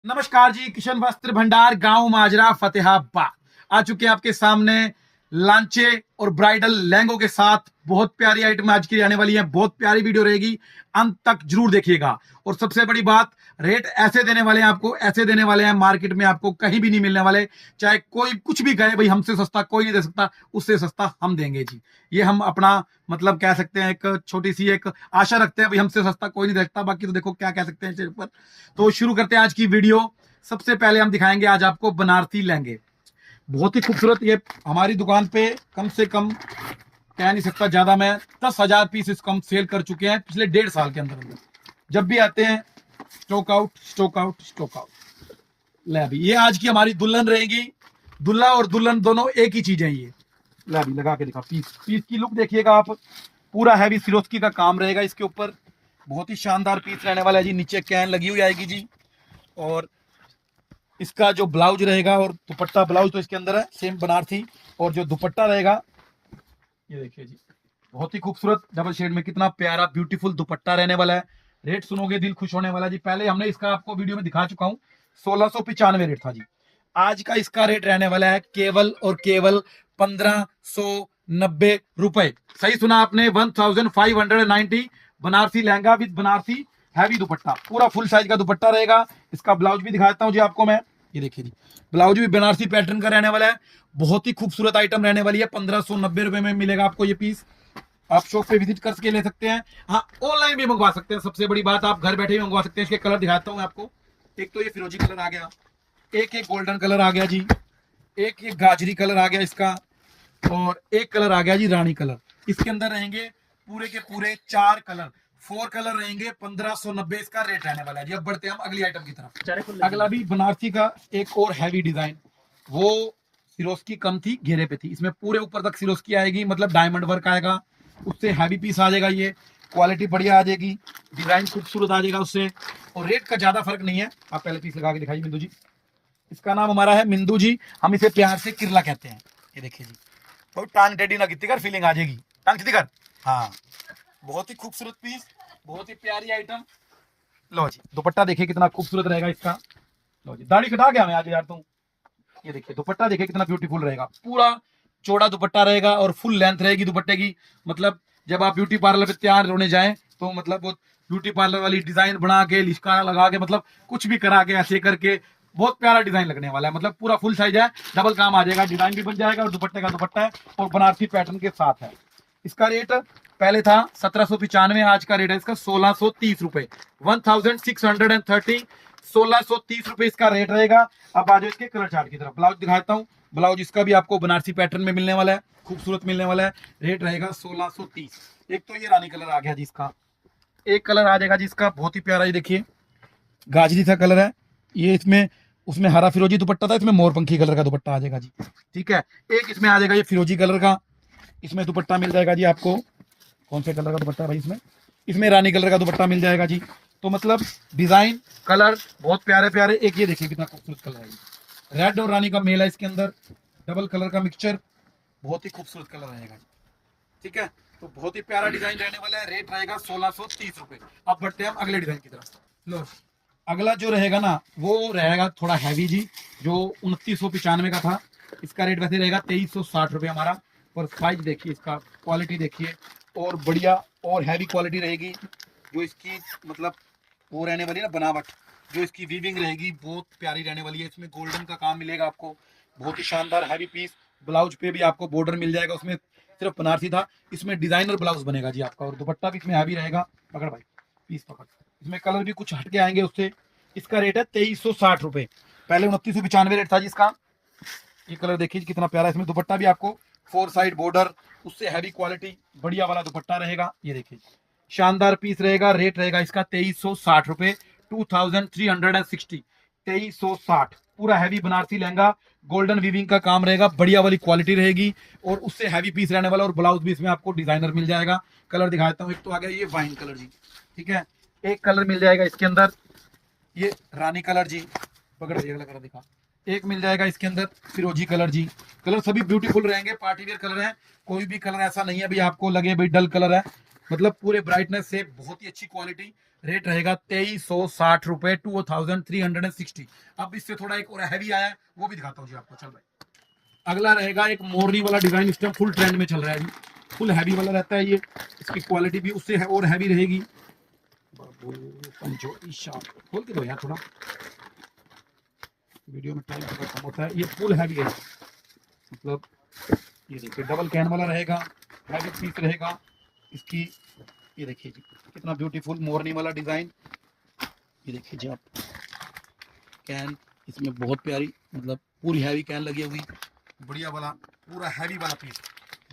नमस्कार जी, किशन वस्त्र भंडार गांव माजरा फतेहाबाद आ चुके हैं आपके सामने लांचे और ब्राइडल लहंगों के साथ। बहुत प्यारी आइटम आज की आने वाली है, बहुत प्यारी वीडियो रहेगी, अंत तक जरूर देखिएगा। और सबसे बड़ी बात, रेट ऐसे देने वाले हैं आपको, ऐसे देने वाले हैं मार्केट में आपको कहीं भी नहीं मिलने वाले। चाहे कोई कुछ भी कहे भाई हमसे सस्ता कोई नहीं दे सकता, उससे सस्ता हम देंगे जी। ये हम अपना मतलब कह सकते हैं, एक छोटी सी एक आशा रखते हैं भाई हमसे सस्ता कोई नहीं दे सकता। बाकी तो देखो क्या कह सकते हैं पर। तो शुरू करते हैं आज की वीडियो। सबसे पहले हम दिखाएंगे आज आपको बनारसी लहंगे, बहुत ही खूबसूरत। ये हमारी दुकान पे कम से कम कह नहीं सकता ज्यादा, मैं 10,000 पीस इसको हम सेल कर चुके हैं पिछले 1.5 साल के अंदर अंदर। जब भी आते हैं stock out stock out stock out. ले अभी ये आज की हमारी दुल्हन रहेगी। दुल्हा और दुल्हन दोनों एक ही चीज है ये। ले अभी लगा के दिखा, पीस पीस की लुक देखिएगा आप। पूरा हैवी सिरोस्की का काम रहेगा इसके ऊपर, बहुत ही शानदार पीस रहने वाला है जी। नीचे कैन लगी हुई आएगी जी, और इसका जो ब्लाउज रहेगा और दुपट्टा, ब्लाउज तो इसके अंदर है सेम बनारसी, और जो दुपट्टा रहेगा ये देखिए जी, बहुत ही खूबसूरत डबल शेड में कितना प्यारा ब्यूटीफुल दुपट्टा रहने वाला है। रेट सुनोगे दिल खुश होने वाला जी। पहले हमने इसका आपको वीडियो में दिखा चुका हूं, 1695 रेट था जी। आज का इसका रेट रहने वाला है केवल और केवल 1590 रुपए। सही सुना आपने, 1590। बनारसी लहंगा विद बनारसी हैवी दुपट्टा, पूरा फुल साइज का दुपट्टा रहेगा। इसका ब्लाउज भी दिखाता हूं जी आपको मैं, ये देखिए जी, ब्लाउज भी बनारसी पैटर्न का रहने वाला है। बहुत ही खूबसूरत आइटम रहने वाली है। 1590 रुपए में मिलेगा आपको ये पीस। आप शॉप पे विजिट करके ले सकते हैं, हाँ ऑनलाइन भी मंगवा सकते हैं। सबसे बड़ी बात, आप घर बैठे भी मंगवा सकते हैं। इसके कलर दिखाता हूँ आपको। एक तो ये फिरोजी कलर आ गया, एक गोल्डन कलर आ गया जी, एक ये गाजरी कलर आ गया इसका, और एक कलर आ गया जी रानी कलर। इसके अंदर रहेंगे पूरे के पूरे 4 कलर, 4 कलर रहेंगे। 1590 इसका रेट रहने वाला है जी। अब बढ़ते हैं हम अगली आइटम की तरफ। अगला भी बनारसी का एक और हैवी डिजाइन, वो सिरोस्की कम थी, घेरे पे थी। इसमें पूरे ऊपर तक सिरोस्की आएगी, मतलब डायमंड वर्क आएगा, उससे हैवी पीस आ जाएगा। ये क्वालिटी बढ़िया आ जाएगी, डिजाइन खूबसूरत आ जाएगा उससे, और रेट का ज्यादा फर्क नहीं है। आप पहले पीस लगा के दिखाइए मिंदू जी। इसका नाम हमारा है मिंदू जी, हम इसे प्यार से किरला कहते हैं। ये देखिए जी, तो टांग टेडी ना कितनी कर फीलिंग आ जाएगी, टांग कितनी कर। हाँ, बहुत ही खूबसूरत पीस, बहुत ही प्यारी आइटम। लो जी, दुपट्टा देखिए कितना खूबसूरत रहेगा इसका। लो जी, दाढ़ी कटा गया मैं आज यार तुम। ये देखिए दुपट्टा देखिए कितना ब्यूटीफुल रहेगा, पूरा चौड़ा दुपट्टा रहेगा और फुल लेंथ रहेगी दुपट्टे की। मतलब जब आप ब्यूटी पार्लर पे तैयार होने जाएं तो मतलब वो ब्यूटी पार्लर वाली डिजाइन बना के लिशकाना लगा के, मतलब कुछ भी करा के ऐसे करके बहुत प्यारा डिजाइन लगने वाला है। मतलब पूरा फुल साइज है, डबल काम आ जाएगा, डिजाइन भी बन जाएगा और दुपट्टे का दुपट्टा है और बनारसी पैटर्न के साथ है। इसका रेट पहले था 1795, आज का रेट है इसका 1630 रुपए। 1630, 1630 रुपए इसका रेट रहेगा। अब आ जाओ इसके कलर चार्ट की तरफ, ब्लाउज दिखाता हूँ। ब्लाउज इसका भी आपको बनारसी पैटर्न में मिलने वाला है, खूबसूरत मिलने वाला है। रेट रहेगा 1630। एक तो ये रानी कलर आ गया जी इसका, एक कलर आ जाएगा जी इसका बहुत ही प्यारा, ये देखिए गाजरी सा कलर है ये। इसमें उसमें हरा फिरोजी दुपट्टा था, इसमें मोरपंखी कलर का दुपट्टा आ जाएगा जी। ठीक है, एक इसमें आ जाएगा ये फिरोजी कलर का, इसमें दुपट्टा मिल जाएगा जी आपको। कौन से कलर का दुपट्टा है भाई इसमें, इसमें रानी कलर का दुपट्टा मिल जाएगा जी। तो मतलब डिजाइन कलर बहुत प्यारे प्यारे। एक ये देखिए कितना खूबसूरत कलर है, रेड और रानी का मेल है इसके अंदर, डबल कलर का मिक्सचर, बहुत ही खूबसूरत कलर रहेगा जी। ठीक है, तो बहुत ही प्यारा डिजाइन रहने वाला है। रेट रहेगा 1630 रुपए। अब बढ़ते हैं हम अगले डिजाइन की तरफ। लो, अगला जो रहेगा ना वो रहेगा थोड़ा हैवी जी, जो 2995 का था। इसका रेट वैसे रहेगा 2360 रुपये हमारा, पर साइज देखिए इसका, क्वालिटी देखिए, और बढ़िया और हैवी क्वालिटी रहेगी। जो इसकी मतलब वो रहने वाली है ना बनावट, जो इसकी वीविंग रहेगी बहुत प्यारी रहने वाली है। इसमें गोल्डन का काम मिलेगा आपको, बहुत ही शानदार हैवी पीस। ब्लाउज पे भी आपको बॉर्डर मिल जाएगा, उसमें सिर्फ बनारसी था, इसमें डिजाइनर ब्लाउज बनेगा जी आपका, और दुपट्टा भी इसमें हैवी रहेगा। पकड़ भाई, पीस पकड़। इसमें कलर भी कुछ हटके आएंगे उससे। इसका रेट है 2360 रुपए, पहले 2995 रेट था जी इसका। ये कलर देखिए कितना प्यारा, इसमें दुपट्टा भी आपको 4 साइड बॉर्डर, उससे हैवी क्वालिटी बढ़िया वाला दुपट्टा रहेगा। ये देखिए शानदार पीस रहेगा। रेट रहेगा इसका 2360 रुपए, 2360, 2360। पूरा heavy Banarasi lehenga, golden weaving का काम रहेगा, बढ़िया वाली क्वालिटी रहेगी, और उससे हैवी पीस रहने वाला, और ब्लाउज भी इसमें आपको डिजाइनर मिल जाएगा। कलर दिखाता हूँ, एक तो आ गया ये वाइन कलर जी। ठीक है, एक कलर मिल जाएगा इसके अंदर ये रानी कलर जी, पकड़ भैया अगला कलर दिखा। एक मिल जाएगा इसके अंदर फिरोजी कलर जी। कलर सभी ब्यूटीफुल रहेंगे, पार्टी वेयर कलर है, कोई भी कलर ऐसा नहीं है भाई आपको लगे भाई डल कलर है। मतलब पूरे ब्राइटनेस से, बहुत ही अच्छी क्वालिटी। रेट रहेगा 2360 रुपए, 2360। अब इससे थोड़ा एक और हैवी आया है, वो भी दिखाता हूँ जी आपको। चल भाई, अगला रहेगा एक मोरनी वाला डिजाइन, इस टाइम फुल ट्रेंड में चल रहा है जी। फुल हैवी वाला रहता है ये, इसकी क्वालिटी भी उससे है और हैवी रहेगी। बाबू पंचो ईशा खोल के दो यार, थोड़ा वीडियो में टाइम थोड़ा कम होता है। ये फुल हैवी है, मतलब ये देखिए डबल कैन वाला रहेगा, हैवी पीस रहेगा इसकी। ये देखिए जी कितना ब्यूटीफुल मोरनी वाला डिजाइन। ये देखिए जी आप, कैन इसमें बहुत प्यारी, मतलब पूरी हैवी कैन लगी हुई, बढ़िया वाला पूरा हैवी वाला पीस।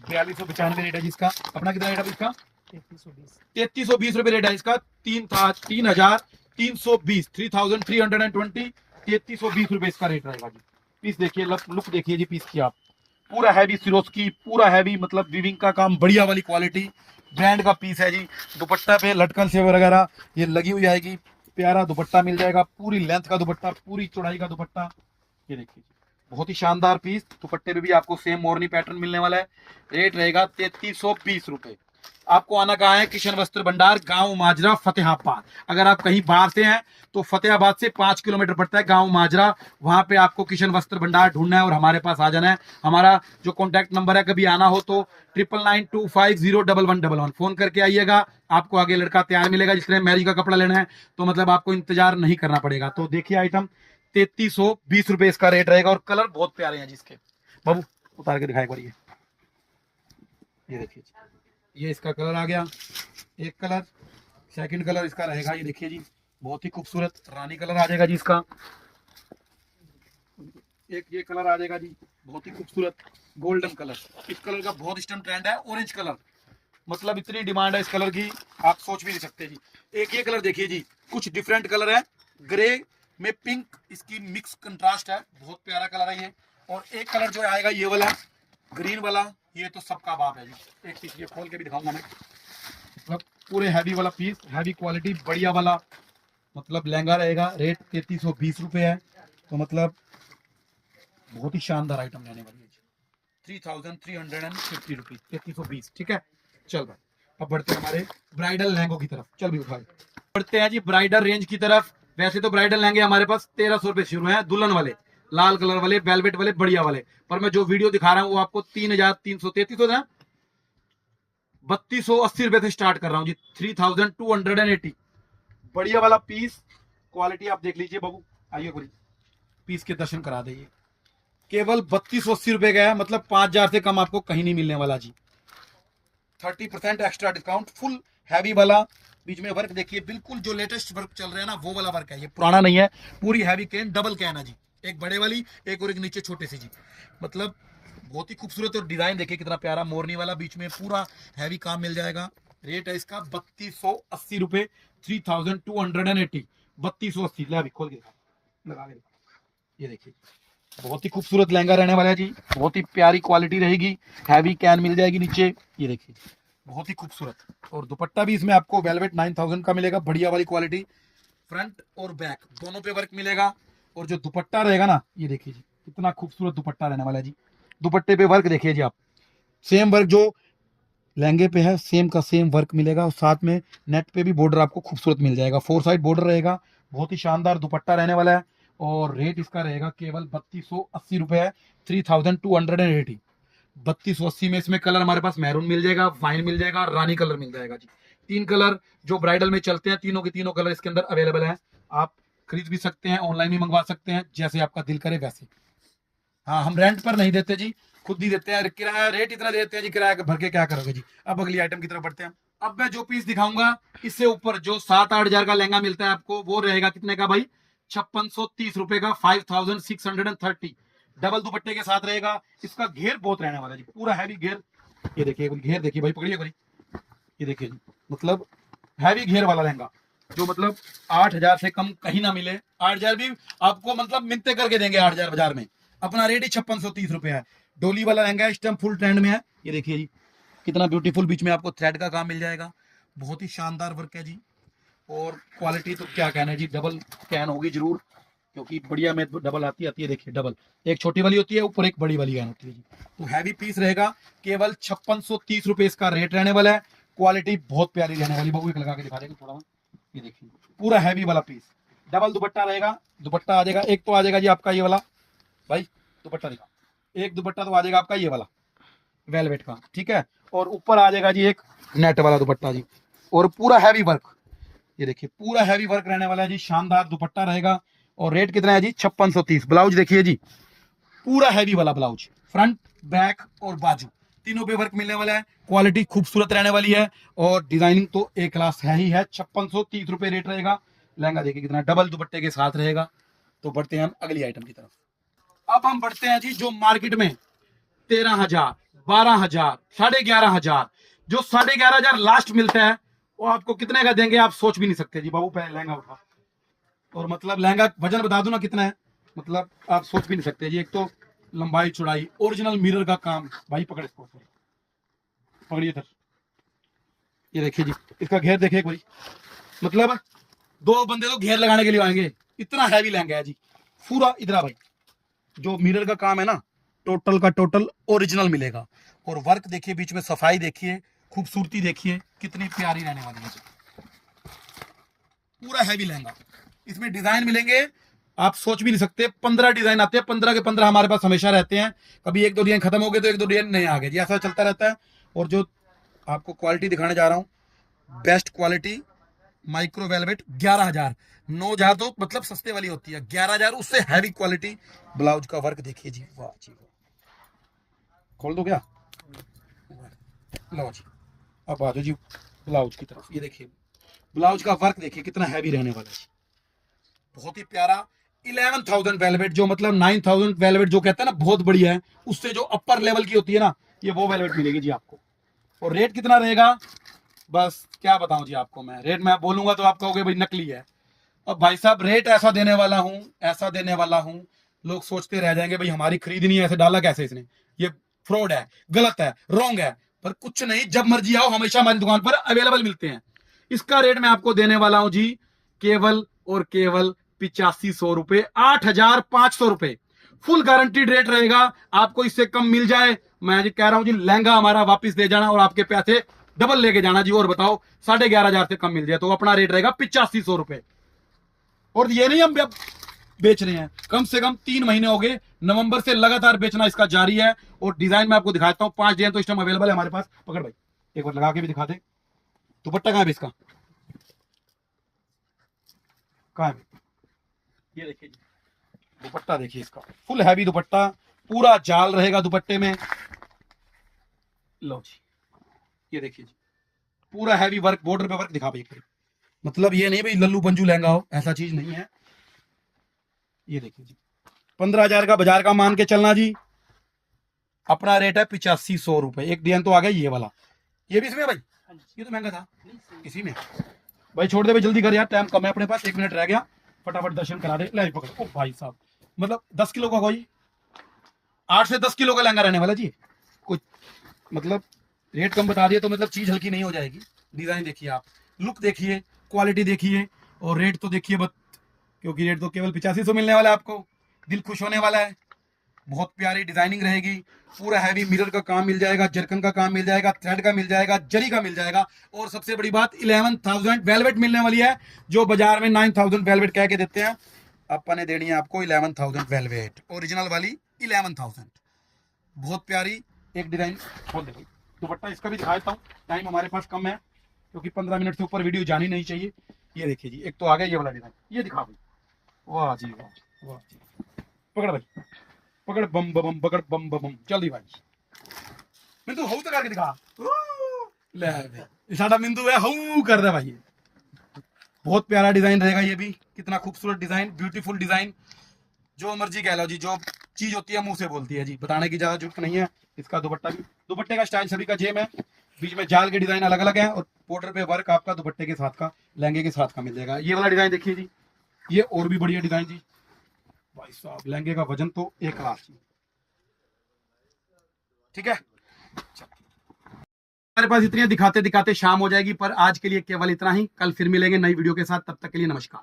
4295 रेट है जिसका। अपना कितना रेट है इसका? 3320 रुपए रेट है इसका। 3320, 3320, 3320 रुपए इसका रेट रहेगा जी। पीस देखिए, लुक देखिए जी पीस की आप, पूरा हैवी सिरोस्की, पूरा हैवी, मतलब वीविंग का काम, बढ़िया वाली क्वालिटी, ब्रांड का पीस है जी। दुपट्टा पे लटकन से वगैरह ये लगी हुई आएगी, प्यारा दुपट्टा मिल जाएगा, पूरी लेंथ का दुपट्टा, पूरी चौड़ाई का दुपट्टा। ये देखिए बहुत ही शानदार पीस। दुपट्टे पे भी आपको सेम मोरनी पैटर्न मिलने वाला है। रेट रहेगा 3320 रुपए। आपको आना कहाँ है? किशन वस्त्र भंडार, गांव माजरा, फतेहाबाद। अगर आप कहीं बाहर से हैं तो फतेहाबाद से 5 किलोमीटर पड़ता है गांव माजरा, वहां पे आपको किशन वस्त्र भंडार ढूंढना है और हमारे पास आ जाना है। हमारा जो कॉन्टैक्ट नंबर है, कभी आना हो तो 9992501111 फोन करके आइएगा। आपको आगे लड़का तैयार मिलेगा। जिस तरह मैरिज का कपड़ा लेना है तो मतलब आपको इंतजार नहीं करना पड़ेगा। तो देखिए आइटम 3320 रुपए इसका रेट रहेगा, और कलर बहुत प्यारे हैं जिसके। बाबू उतार के दिखाए एक बार, ये देखिए ये इसका कलर आ गया, एक कलर। सेकंड कलर इसका रहेगा, ये देखिए जी बहुत ही खूबसूरत रानी कलर आ जाएगा जी इसका। एक ये कलर आ जाएगा जी बहुत ही खूबसूरत गोल्डन कलर। इस कलर का बहुत इस टाइम ट्रेंड है, ऑरेंज कलर, मतलब इतनी डिमांड है इस कलर की आप सोच भी नहीं सकते जी। एक ये कलर देखिए जी, कुछ डिफरेंट कलर है, ग्रे में पिंक, इसकी मिक्स कंट्रास्ट है, बहुत प्यारा कलर है ये। और एक कलर जो आएगा ये वाला ग्रीन वाला, ये तो सबका बाप है जी। एक पीस ये खोल के भी दिखाऊंगा मैं, मतलब पूरे हैवी वाला पीस, हैवी क्वालिटी, बढ़िया वाला मतलब लहंगा रहेगा। रेट 3320 रुपए है, तो मतलब बहुत ही शानदार आइटम रहने वाली है। 3350 रुपीज, 3320। ठीक है, चल भाई अब बढ़ते हैं हमारे ब्राइडल लहंगों की तरफ। चल भी उठाए, बढ़ते हैं जी ब्राइडल रेंज की तरफ। वैसे तो ब्राइडल लहंगे हमारे पास 1300 रुपए शुरू हैं, दुल्हन वाले, लाल कलर वाले, वेलवेट वाले, बढ़िया वाले। पर मैं जो वीडियो दिखा रहा हूँ वो आपको 3333 3280 रुपए से स्टार्ट कर रहा हूँ जी। 3280 बढ़िया वाला पीस, क्वालिटी आप देख लीजिए बाबू। आइए बोली पीस के दर्शन करा दीजिए। केवल 3280 रुपए का है, मतलब 5000 से कम आपको कहीं नहीं मिलने वाला जी। 30% एक्स्ट्रा डिस्काउंट, फुल हैवी वाला। बीच में वर्क देखिए, बिल्कुल जो लेटेस्ट वर्क चल रहा है ना वो वाला वर्क है, ये पुराना नहीं है। पूरी हैवी कैन, डबल कैन है जी, एक बड़े वाली, एक और एक नीचे छोटे से जी। मतलब बहुत ही खूबसूरत। और डिजाइन देखिए कितना प्यारा, मोरनी वाला, बीच में पूरा हैवी काम मिल जाएगा। रेट है इसका 3280 रुपए, 3280, 3280। ले अभी खोल के लगा के, ये देखिए बहुत ही खूबसूरत लहंगा रहने वाला है जी, बहुत ही प्यारी क्वालिटी रहेगी, हैवी कैन मिल जाएगी नीचे। ये देखिए बहुत ही खूबसूरत। और दुपट्टा भी इसमें आपको वेलवेट 9000 का मिलेगा, बढ़िया वाली क्वालिटी, फ्रंट और बैक दोनों पे वर्क मिलेगा। और जो दुपट्टा रहेगा ना, ये देखिए जी कितना खूबसूरत दुपट्टा रहने वाला है जी। दुपट्टे पे वर्क देखिए जी आप, सेम वर्क जो लहंगे पे है सेम का सेम वर्क मिलेगा, और साथ में नेट पे भी बॉर्डर आपको खूबसूरत मिल जाएगा, 4 साइड बॉर्डर रहेगा। बहुत ही शानदार दुपट्टा रहने वाला है। और रेट इसका रहेगा केवल 3280 रुपए है, 3280। 3280 में इसमें कलर हमारे पास मैरून मिल जाएगा, वाइन मिल जाएगा, रानी कलर मिल जाएगा जी। 3 कलर जो ब्राइडल में चलते हैं, तीनों के तीनों कलर इसके अंदर अवेलेबल हैं। आप खरीद भी सकते हैं, ऑनलाइन भी मंगवा सकते हैं, जैसे आपका दिल करे वैसे। हाँ, हम रेंट पर नहीं देते जी, खुद ही देते हैं। किराया रेट इतना देते हैं जी, किराया भर के क्या करोगे जी। अब अगली आइटम की तरफ बढ़ते हैं। अब मैं जो पीस दिखाऊंगा इससे ऊपर जो 7-8 हजार का लहंगा मिलता है आपको, वो रहेगा कितने का भाई? 5630 रुपए का, 5630। डबल दुपट्टे के साथ रहेगा। इसका घेर बहुत रहने वाला है जी, पूरा हैवी घेर। ये देखिए घेर देखिए भाई, पकड़िए भाई, ये देखिए जी, मतलब हैवी घेर वाला लहंगा, जो मतलब 8000 से कम कहीं ना मिले। 8000 भी आपको मतलब मिनते करके देंगे 8000 बाजार में। अपना रेट ही 5630 रुपए है। डोली वाला लहंगा इस टाइम फुल ट्रेंड में है। ये देखिए जी कितना ब्यूटीफुल, बीच में आपको थ्रेड का काम मिल जाएगा, बहुत ही शानदार वर्क है जी। और क्वालिटी तो क्या कहना है जी, डबल कैन होगी जरूर, क्योंकि बढ़िया में डबल आती है। देखिए डबल, एक छोटी वाली होती है ऊपर, एक बड़ी वाली कैन होती है जी। तो हैवी पीस रहेगा, केवल 5630 रुपए इसका रेट रहने वाला है। क्वालिटी बहुत प्यारी रहने वाली। बबू एक लगा के दिखा देगा थोड़ा, ये देखिए पूरा हैवी वाला पीस, डबल दुपट्टा रहेगा। दुपट्टा आ जाएगा, एक तो आ जाएगा जी आपका ये वाला, भाई दुपट्टा दिखा, एक दुपट्टा तो आ जाएगा आपका ये वाला वेलवेट का, ठीक है। और ऊपर आ जाएगा जी एक नेट वाला दुपट्टा जी, और पूरा हैवी वर्क, ये देखिए पूरा हैवी वर्क रहने वाला है जी, शानदार दुपट्टा रहेगा। और रेट कितना है जी 5630। ब्लाउज देखिए जी, पूरा हैवी वाला ब्लाउज, फ्रंट बैक और बाजू तीनों पे वर्क मिलने वाला है। क्वालिटी खूबसूरत रहने वाली है और डिजाइनिंग तो एक क्लास है ही है। 5630 रुपए रेट रहेगा। लहंगा देखिए कितना डबल दुपट्टे के साथ रहेगा। तो बढ़ते हैं हम अगली आइटम की तरफ। अब हम बढ़ते हैं जी जो मार्केट में 13,000, 12,000, 11,500, जो 11,500 लास्ट मिलता है, वो आपको कितने का देंगे आप सोच भी नहीं सकते जी। बाबू पहले लहंगा उठा, और मतलब लहंगा वजन बता दो ना कितना है, मतलब आप सोच भी नहीं सकते जी। एक तो लंबाई चौड़ाई, ओरिजिनल मिरर का काम, भाई पकड़ इसको, पकड़िए इधर, ये देखिए जी इसका घेर देखिए एक बारी, मतलब 2 बंदे तो घेर लगाने के लिए आएंगे, इतना हैवी लहंगा है जी पूरा। इधर भाई जो मिरर का काम है ना, टोटल का टोटल ओरिजिनल मिलेगा। और वर्क देखिए, बीच में सफाई देखिए, खूबसूरती देखिए कितनी प्यारी रहने वाली है। पूरा हैवी लहंगा, इसमें डिजाइन मिलेंगे आप सोच भी नहीं सकते। 15 डिजाइन आते हैं, 15 के 15 हमारे पास हमेशा रहते हैं। कभी 1-2 डिजाइन खत्म हो गए तो 1-2 डिजाइन नए आ गए जी, ऐसा चलता रहता है। और जो आपको क्वालिटी दिखाने जा रहा हूं, बेस्ट क्वालिटी माइक्रो वेलवेट 11,000, 9,000 तो मतलब सस्ते वाली होती है, 11,000 उससे हैवी क्वालिटी। ब्लाउज का वर्क देखिए जी, वाह जी, खोल दो क्या, लो जी। अब आ जाओ जी ब्लाउज की तरफ, ये देखिए ब्लाउज का वर्क देखिए कितना हैवी रहने वाला है, बहुत ही प्यारा। 11,000 वेलवेट, जो मतलब 9,000 वेलवेट जो कहते हैं ना बहुत बढ़िया है, उससे जो अपर लेवल की होती है ना, ये वो वेलवेट मिलेगी जी आपको। और रेट कितना रहेगा, बस क्या बताऊं जी आपको मैं, रेट मैं बोलूंगा तो आप कहोगे भाई नकली है। अब भाई साहब रेट ऐसा देने वाला हूं, ऐसा देने वाला हूं, लोग सोचते रह जाएंगे भाई हमारी खरीदनी है, ऐसे डाला कैसे इसने, ये फ्रॉड है, गलत है, रॉन्ग है। पर कुछ नहीं, जब मर्जी आओ, हमेशा हमारी दुकान पर अवेलेबल मिलते हैं। इसका रेट मैं आपको देने वाला हूं जी केवल और केवल 8500 रुपए, 8,500 रुपए। फुल गारंटीड रेट रहेगा, आपको इससे कम मिल जाए मैं जी कह रहा हूं जी, लहंगा हमारा वापस दे जाना और आपके पैसे डबल लेके जाना जी। और बताओ 11,500 से कम मिल जाए तो अपना रेट रहेगा 8500 रुपए। और ये नहीं हम बेच रहे हैं, कम से कम 3 महीने हो गए, नवंबर से लगातार बेचना इसका जारी है। और डिजाइन मैं आपको दिखाता हूं, 5 डिजाइन तो इस टाइम अवेलेबल है हमारे पास। पकड़ भाई एक बार लगा के भी दिखा दे, दुपट्टा कहां है इसका, कहां है, ये देखिए दुपट्टा देखिए इसका, फुल हैवी दुपट्टा, पूरा जाल रहेगा दुपट्टे में। लो जी ये देखिए जी पूरा हैवी वर्क, बॉर्डर पे वर्क दिखा भाई, मतलब ये नहीं भाई लल्लू पंजू लहंगा हो, ऐसा चीज नहीं है। ये देखिए जी 15,000 का बाजार का मान के चलना जी, अपना रेट है 8500 रुपए। एक डिजाइन तो आ गया ये वाला, ये भी इसमें भाई, ये तो महंगा था इसी में। भाई छोड़ दे भाई, जल्दी कर यार, टाइम कम है अपने पास, 1 मिनट रह गया, फटाफट दर्शन करा दे। ले पकड़, ओ भाई साहब, मतलब 10 किलो का कोई 8 से 10 किलो का लहंगा रहने वाला जी। कुछ मतलब रेट कम बता दिए तो मतलब चीज हल्की नहीं हो जाएगी। डिजाइन देखिए आप, लुक देखिए, क्वालिटी देखिए, और रेट तो देखिए बस, क्योंकि रेट तो केवल 8500 मिलने वाला है आपको, दिल खुश होने वाला है। बहुत प्यारी डिजाइनिंग रहेगी, पूरा हैवी मिरर का काम मिल जाएगा, जरकन का काम मिल जाएगा, थ्रेड का मिल जाएगा, जरी का मिल जाएगा। और सबसे बड़ी बात 11,000 वेलवेट मिलने वाली है, जो बाजार में 9,000 वेलवेट कह के देते हैं, अपन ने देनी है आपको 11,000 वेलवेट, ओरिजिनल वाली 11,000। बहुत प्यारी एक डिजाइन खोल दे भाई, दुपट्टा इसका भी दिखा देता हूँ, टाइम हमारे पास कम है क्योंकि 15 मिनट से ऊपर वीडियो जानी नहीं चाहिए। ये देखिए जी एक तो आ गया ये वाला डिजाइन, ये दिखा भाई, वाह जी वाह, वाह जी, पकड़ भाई पकड़, बम बम पकड़, बम बम जल्दी भाई, मिंटू हऊ तो करके दिखा, ले साडा मिंटू है, हऊ कर दे भाई। बहुत प्यारा डिजाइन रहेगा ये भी, कितना खूबसूरत डिजाइन, ब्यूटीफुल डिजाइन, जो मर्जी कह लो जी, जो चीज होती है मुंह से बोलती है जी, बताने की ज्यादा जरूरत नहीं है। इसका दुपट्टा भी, दुपट्टे का स्टाइल सभी का जेम है, बीच में जाल के डिजाइन अलग अलग है, और बॉर्डर पे वर्क आपका दुपट्टे के साथ का, लहंगे के साथ का मिल जाएगा। ये वाला डिजाइन देखिए जी, ये और भी बढ़िया डिजाइन जी, भाई साहब लहंगे का वजन तो 1 लाख जी, ठीक है। हमारे पास इतनी दिखाते दिखाते शाम हो जाएगी, पर आज के लिए केवल इतना ही, कल फिर मिलेंगे नई वीडियो के साथ, तब तक के लिए नमस्कार।